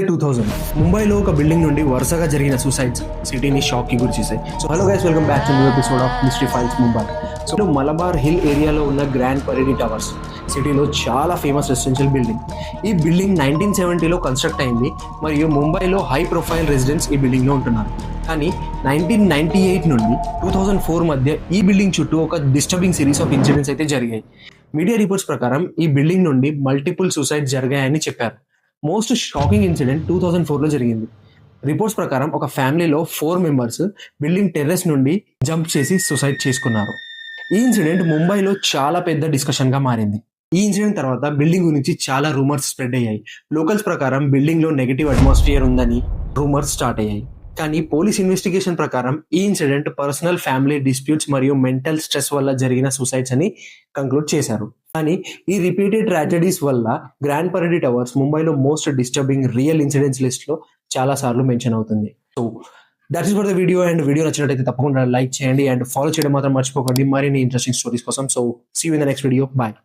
2000 ముంబైలో ఒక బిల్డింగ్ నుండి వరుసగా జరిగిన సూసైడ్స్ సిటీని షాక్ కి గురి చేశాయి. So hello guys, welcome back to new episode of mystery files Mumbai. So Malabar hill ఏరియాలో ఉన్న గ్రాండ్ పరేడి టవర్స్ సిటీలో చాలా ఫేమస్ రెసిడెన్షియల్ బిల్డింగ్. ఈ బిల్డింగ్ 1970లో కన్స్ట్రక్ట్ అయింది మరియు ముంబైలో హై ప్రొఫైల్ రెసిడెంట్స్ ఈ బిల్డింగ్లో ఉంటున్నారు. కానీ 1998 నుండి 2004 మధ్య ఈ బిల్డింగ్ చుట్టూ ఒక డిస్టర్బింగ్ సిరీస్ ఆఫ్ ఇన్సిడెంట్స్ అయితే జరిగాయి. మీడియా రిపోర్ట్స్ ప్రకారం ఈ బిల్డింగ్ నుండి మల్టిపుల్ సూసైడ్స్ జరిగాయని చెప్పారు. మోస్ట్ షాకింగ్ ఇన్సిడెంట్ 2004లో జరిగింది. రిపోర్ట్స్ ప్రకారం ఒక ఫ్యామిలీలో 4 మెంబర్స్ బిల్డింగ్ టెర్రస్ నుండి జంప్ చేసి సూసైడ్ చేసుకున్నారు. ఈ ఇన్సిడెంట్ ముంబైలో చాలా పెద్ద డిస్కషన్ గా మారింది. ఈ ఇన్సిడెంట్ తర్వాత బిల్డింగ్ గురించి చాలా రూమర్స్ స్ప్రెడ్ అయ్యాయి. లోకల్స్ ప్రకారం బిల్డింగ్ లో నెగటివ్ అట్మాస్ఫియర్ ఉందని రూమర్స్ స్టార్ట్ అయ్యాయి. కానీ పోలీస్ ఇన్వెస్టిగేషన్ ప్రకారం ఈ ఇన్సిడెంట్ పర్సనల్ ఫ్యామిలీ డిస్ప్యూట్స్ మరియు మెంటల్ స్ట్రెస్ వల్ల జరిగిన సూసైడ్స్ అని కంక్లూడ్ చేశారు. కానీ ఈ రిపీటెడ్ ట్రాజడీస్ వల్ల గ్రాండ్ పరేడి టవర్స్ ముంబైలో most disturbing real incidents list లో చాలా సార్లు మెన్షన్ అవుతుంది. So that is for the video. And video నచ్చినట్లయితే తప్పకుండా లైక్ చేయండి అండ్ ఫాలో చేయడం మాత్రం మర్చిపోకండి మరిన్ని ఇంట్రెస్టింగ్ స్టోరీస్ కోసం. So see you in the next video. Bye.